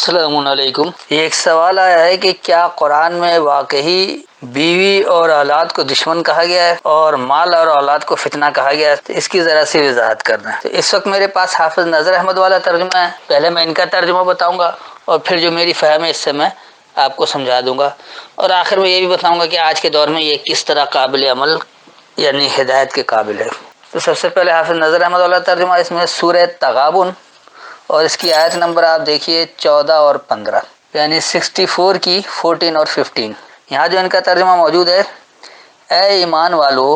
السلام علیکم۔ ایک سوال آیا ہے کہ کیا قرآن میں واقعی بیوی اور اولاد کو دشمن کہا گیا ہے اور مال اور اولاد کو فتنہ کہا گیا ہے؟ تو اس کی ذرا سی وضاحت کرنا ہے۔ تو اس وقت میرے پاس حافظ نذر احمد والا ترجمہ ہے، پہلے میں ان کا ترجمہ بتاؤں گا اور پھر جو میری فہم ہے اس سے میں آپ کو سمجھا دوں گا، اور آخر میں یہ بھی بتاؤں گا کہ آج کے دور میں یہ کس طرح قابل عمل یعنی ہدایت کے قابل ہے۔ تو سب سے پہلے حافظ نذر احمد والا ترجمہ، اس میں سورہ تغابن اور اس کی آیت نمبر آپ دیکھیے 14 اور 15، یعنی 64 کی 14 اور 15۔ یہاں جو ان کا ترجمہ موجود ہے، اے ایمان والو،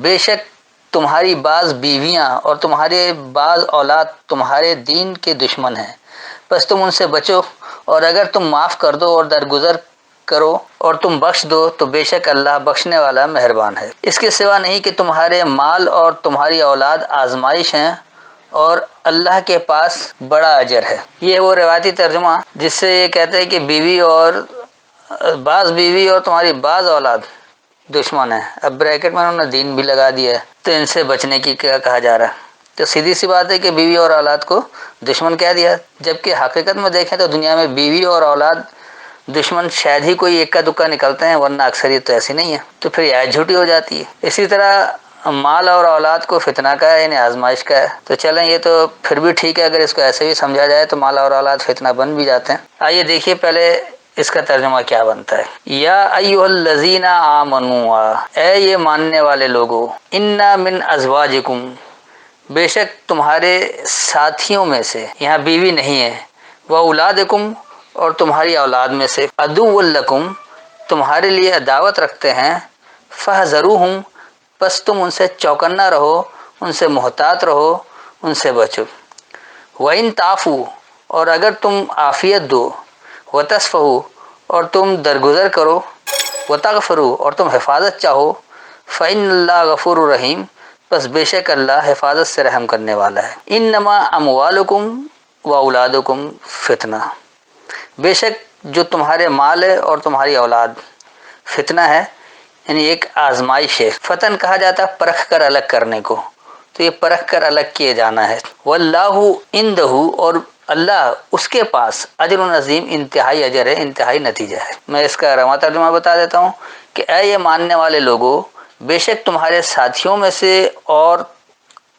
بے شک تمہاری بعض بیویاں اور تمہارے بعض اولاد تمہارے دین کے دشمن ہیں، بس تم ان سے بچو، اور اگر تم معاف کر دو اور درگزر کرو اور تم بخش دو تو بے شک اللہ بخشنے والا مہربان ہے۔ اس کے سوا نہیں کہ تمہارے مال اور تمہاری اولاد آزمائش ہیں اور اللہ کے پاس بڑا اجر ہے۔ یہ وہ روایتی ترجمہ جس سے یہ کہتے ہیں کہ بیوی اور تمہاری بعض اولاد دشمن ہے، اب بریکٹ میں انہوں نے دین بھی لگا دیا ہے، تو ان سے بچنے کی کیا کہا جا رہا ہے؟ تو سیدھی سی بات ہے کہ بیوی اور اولاد کو دشمن کہہ دیا، جبکہ حقیقت میں دیکھیں تو دنیا میں بیوی اور اولاد دشمن شاید ہی کوئی ایکا دکا نکلتے ہیں، ورنہ اکثریت تو ایسی نہیں ہے، تو پھر یہ آیت جھوٹی ہو جاتی ہے۔ اسی طرح مال اور اولاد کو فتنہ کا ہے، یعنی آزمائش کا ہے، تو چلیں یہ تو پھر بھی ٹھیک ہے، اگر اس کو ایسے بھی سمجھا جائے تو مال اور اولاد فتنہ بن بھی جاتے ہیں۔ آئیے دیکھیے پہلے اس کا ترجمہ کیا بنتا ہے۔ یا ایھا الذین آمنوا، اے یہ ماننے والے لوگو، انا من ازواجکم، بے شک تمہارے ساتھیوں میں سے، یہاں بیوی نہیں ہے، وہ اولادکم، اور تمہاری اولاد میں سے، عدو لکم، تمہارے لیے عداوت رکھتے ہیں، فاحذروہم، پس تم ان سے چوکنا رہو، ان سے محتاط رہو، ان سے بچو۔ وَإِن تعفوا، اور اگر تم عافیت دو، وتصفحوا، اور تم درگزر کرو، وتغفروا، اور تم حفاظت چاہو، فإن اللہ غفور رحیم، بس بے شک اللہ حفاظت سے رحم کرنے والا ہے۔ انما اموالکم و اولادکم فتنہ، بے شک جو تمہارے مال ہے اور تمہاری اولاد فتنہ ہے، یعنی ایک آزمائش ہے۔ فتن کہا جاتا ہے پرکھ کر الگ کرنے کو، تو یہ پرکھ کر الگ کیے جانا ہے۔ واللہ عندہ، اور اللہ اس کے پاس، اجر عظیم، انتہائی اجر ہے، انتہائی نتیجہ ہے۔ میں اس کا رواں ترجمہ بتا دیتا ہوں کہ اے یہ ماننے والے لوگو، بے شک تمہارے ساتھیوں میں سے اور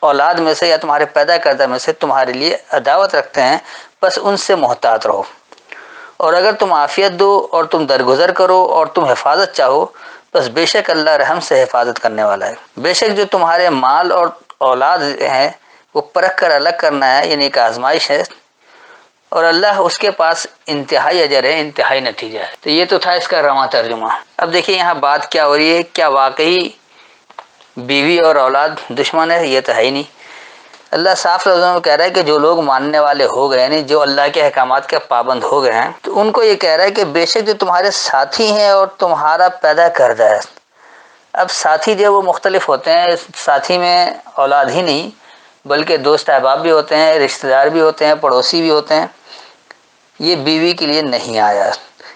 اولاد میں سے یا تمہارے پیدا کردہ میں سے تمہارے لیے عداوت رکھتے ہیں، بس ان سے محتاط رہو، اور اگر تم عافیت دو اور تم درگزر کرو اور تم حفاظت چاہو، بس بے شک اللہ رحم سے حفاظت کرنے والا ہے۔ بے شک جو تمہارے مال اور اولاد ہیں وہ پرکھ کر الگ کرنا ہے، یعنی ایک آزمائش ہے، اور اللہ اس کے پاس انتہائی اجر ہے، انتہائی نتیجہ ہے۔ تو یہ تو تھا اس کا رواں ترجمہ۔ اب دیکھیے یہاں بات کیا ہو رہی ہے، کیا واقعی بیوی اور اولاد دشمن ہے؟ یہ تو ہے ہی نہیں۔ اللہ صاف لفظوں میں کہہ رہا ہے کہ جو لوگ ماننے والے ہو گئے، یعنی جو اللہ کے احکامات کے پابند ہو گئے ہیں، تو ان کو یہ کہہ رہا ہے کہ بے شک جو تمہارے ساتھی ہیں اور تمہارا پیدا کردہ ہے۔ اب ساتھی جو وہ مختلف ہوتے ہیں، ساتھی میں اولاد ہی نہیں بلکہ دوست احباب بھی ہوتے ہیں، رشتہ دار بھی ہوتے ہیں، پڑوسی بھی ہوتے ہیں، یہ بیوی کے لیے نہیں آیا،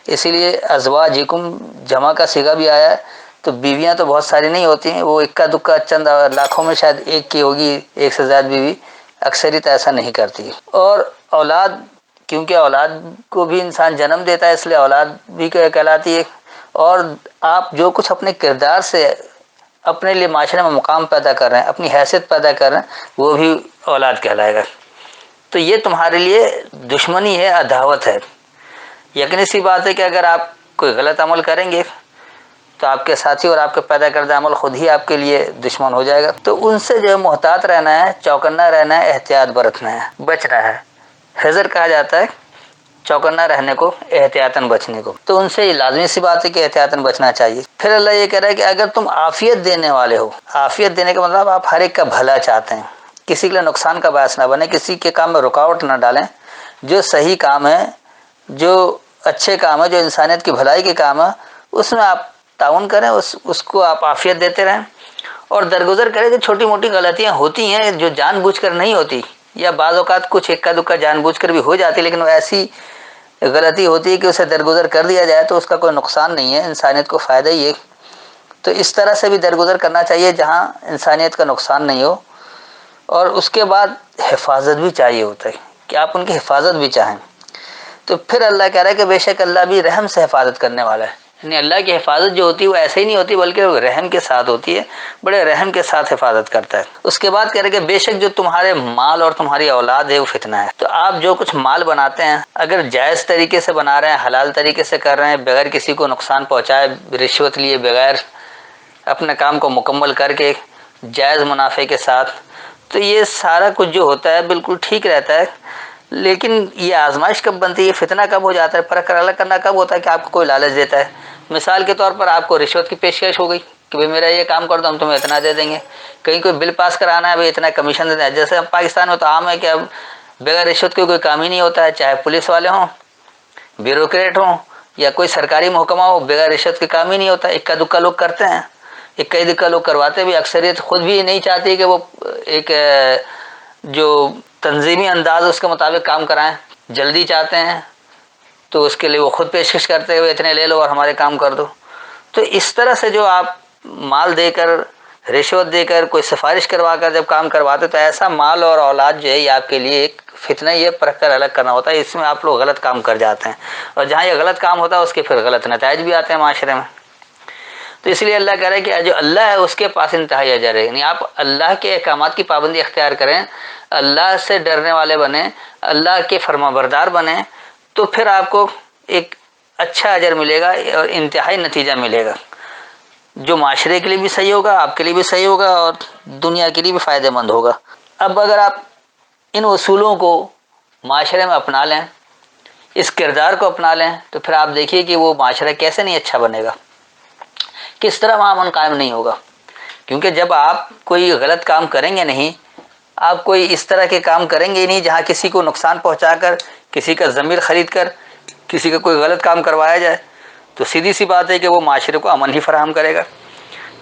اسی لیے ازواجکم جمع کا صیغہ بھی آیا ہے۔ تو بیویاں تو بہت ساری نہیں ہوتی ہیں، وہ اکا دکا چند لاکھوں میں شاید ایک کی ہوگی، ایک سے زیادہ بیوی، اکثریت ایسا نہیں کرتی۔ اور اولاد، کیونکہ اولاد کو بھی انسان جنم دیتا ہے، اس لیے اولاد بھی کہلاتی ہے، اور آپ جو کچھ اپنے کردار سے اپنے لیے معاشرے میں مقام پیدا کر رہے ہیں، اپنی حیثیت پیدا کر رہے ہیں، وہ بھی اولاد کہلائے گا۔ تو یہ تمہارے لیے دشمنی ہے، عداوت ہے۔ یقینی سی بات ہے کہ اگر آپ کوئی غلط عمل کریں گے تو آپ کے ساتھی اور آپ کے پیدا کردہ عمل خود ہی آپ کے لیے دشمن ہو جائے گا۔ تو ان سے جو ہے محتاط رہنا ہے، چوکنا رہنا ہے، احتیاط برتنا ہے، بچنا ہے۔ حذر کہا جاتا ہے چوکنا رہنے کو، احتیاطاً بچنے کو، تو ان سے یہ لازمی سی بات ہے کہ احتیاطاً بچنا چاہیے۔ پھر اللہ یہ کہہ رہا ہے کہ اگر تم عافیت دینے والے ہو، عافیت دینے کا مطلب آپ ہر ایک کا بھلا چاہتے ہیں، کسی کے لیے نقصان کا باعث نہ بنے، کسی کے کام میں رکاوٹ نہ ڈالیں، جو صحیح کام ہے، جو اچھے کام ہے، جو انسانیت کی بھلائی کے کام ہے، اس میں آپ تعاون کریں، اس کو آپ عافیت دیتے رہیں، اور درگزر کریں۔ کہ چھوٹی موٹی غلطیاں ہوتی ہیں جو جان بوجھ کر نہیں ہوتی، یا بعض اوقات کچھ اکا دکا جان بوجھ کر بھی ہو جاتی، لیکن وہ ایسی غلطی ہوتی ہے کہ اسے درگزر کر دیا جائے تو اس کا کوئی نقصان نہیں ہے، انسانیت کو فائدہ ہی ہے۔ تو اس طرح سے بھی درگزر کرنا چاہیے جہاں انسانیت کا نقصان نہیں ہو، اور اس کے بعد حفاظت بھی چاہیے ہوتا ہے کہ آپ ان کی حفاظت بھی چاہیں۔ تو پھر اللہ کہہ رہا ہے کہ بے شک اللہ بھی رحم سے حفاظت کرنے والا ہے. یعنی اللہ کی حفاظت جو ہوتی ہے وہ ایسے ہی نہیں ہوتی بلکہ وہ رحم کے ساتھ ہوتی ہے، بڑے رحم کے ساتھ حفاظت کرتا ہے. اس کے بعد کہہ رہے کہ بے شک جو تمہارے مال اور تمہاری اولاد ہے وہ فتنہ ہے. تو آپ جو کچھ مال بناتے ہیں اگر جائز طریقے سے بنا رہے ہیں، حلال طریقے سے کر رہے ہیں، بغیر کسی کو نقصان پہنچائے، رشوت لیے بغیر، اپنے کام کو مکمل کر کے جائز منافع کے ساتھ، تو یہ سارا کچھ جو ہوتا ہے بالکل ٹھیک رہتا ہے. لیکن یہ آزمائش کب بنتی ہے، یہ فتنہ کب ہو جاتا ہے، فرق الگ کرنا کب ہوتا ہے کہ آپ کو کوئی لالچ دیتا ہے. مثال کے طور پر آپ کو رشوت کی پیشکش ہو گئی کہ بھائی میرا یہ کام کر دو ہم تمہیں اتنا دے دیں گے. کہیں کوئی بل پاس کرانا ہے، بھائی اتنا کمیشن دینا ہے. جیسے اب پاکستان میں تو عام ہے کہ اب بغیر رشوت کے کوئی کام ہی نہیں ہوتا ہے، چاہے پولیس والے ہوں، بیوروکریٹ ہوں یا کوئی سرکاری محکمہ ہو، بغیر رشوت کے کام ہی نہیں ہوتا. اکا دکا لوگ کرتے ہیں، اکا دکا لوگ کرواتے بھی. اکثریت خود بھی نہیں چاہتی کہ وہ ایک جو تنظیمی انداز اس کے مطابق کام کرائیں، جلدی چاہتے ہیں تو اس کے لیے وہ خود پیشکش کرتے ہوئے اتنے لے لو اور ہمارے کام کر دو. تو اس طرح سے جو آپ مال دے کر، رشوت دے کر، کوئی سفارش کروا کر جب کام کرواتے تو ایسا مال اور اولاد جو ہے یہ آپ کے لیے ایک فتنہ، یہ پرکھ کر الگ کرنا ہوتا ہے. اس میں آپ لوگ غلط کام کر جاتے ہیں، اور جہاں یہ غلط کام ہوتا ہے اس کے پھر غلط نتائج بھی آتے ہیں معاشرے میں. تو اس لیے اللہ کہہ رہا ہے کہ جو اللہ ہے اس کے پاس انتہائی اجر ہے. یعنی آپ اللہ کے احکامات کی پابندی اختیار کریں، اللہ سے ڈرنے والے بنیں، اللہ کے فرما بردار بنیں، تو پھر آپ کو ایک اچھا اجر ملے گا اور انتہائی نتیجہ ملے گا، جو معاشرے کے لیے بھی صحیح ہوگا، آپ کے لیے بھی صحیح ہوگا، اور دنیا کے لیے بھی فائدہ مند ہوگا. اب اگر آپ ان اصولوں کو معاشرے میں اپنا لیں، اس کردار کو اپنا لیں، تو پھر آپ دیکھیے کہ وہ معاشرہ کیسے نہیں اچھا بنے گا، کس طرح وہاں امن قائم نہیں ہوگا. کیونکہ جب آپ کوئی غلط کام کریں گے نہیں، آپ کوئی اس طرح کے کام کریں گے نہیں جہاں کسی کو نقصان پہنچا کر، کسی کا ضمیر خرید کر کسی کا کوئی غلط کام کروایا جائے، تو سیدھی سی بات ہے کہ وہ معاشرے کو امن ہی فراہم کرے گا.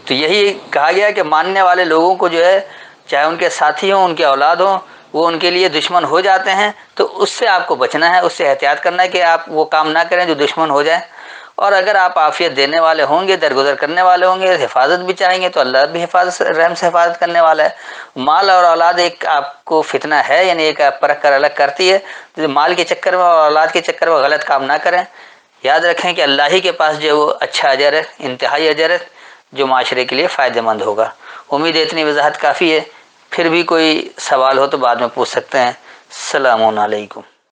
تو یہی کہا گیا کہ ماننے والے لوگوں کو جو ہے، چاہے ان کے ساتھی ہوں، ان کے اولاد ہوں، وہ ان کے لیے دشمن ہو جاتے ہیں. تو اس سے آپ کو بچنا ہے، اس سے احتیاط کرنا ہے کہ آپ وہ کام نہ کریں جو دشمن ہو جائیں. اور اگر آپ عافیت دینے والے ہوں گے، درگزر کرنے والے ہوں گے، حفاظت بھی چاہیں گے، تو اللہ بھی رحم سے حفاظت کرنے والا ہے. مال اور اولاد ایک آپ کو فتنہ ہے، یعنی ایک پرکھ کر الگ کرتی ہے. تو مال کے چکر میں اور اولاد کے چکر میں غلط کام نہ کریں. یاد رکھیں کہ اللہ ہی کے پاس جو وہ اچھا اجر ہے، انتہائی اجر ہے، جو معاشرے کے لیے فائدہ مند ہوگا. امید ہے اتنی وضاحت کافی ہے. پھر بھی کوئی سوال ہو تو بعد میں پوچھ سکتے ہیں. السلام علیکم.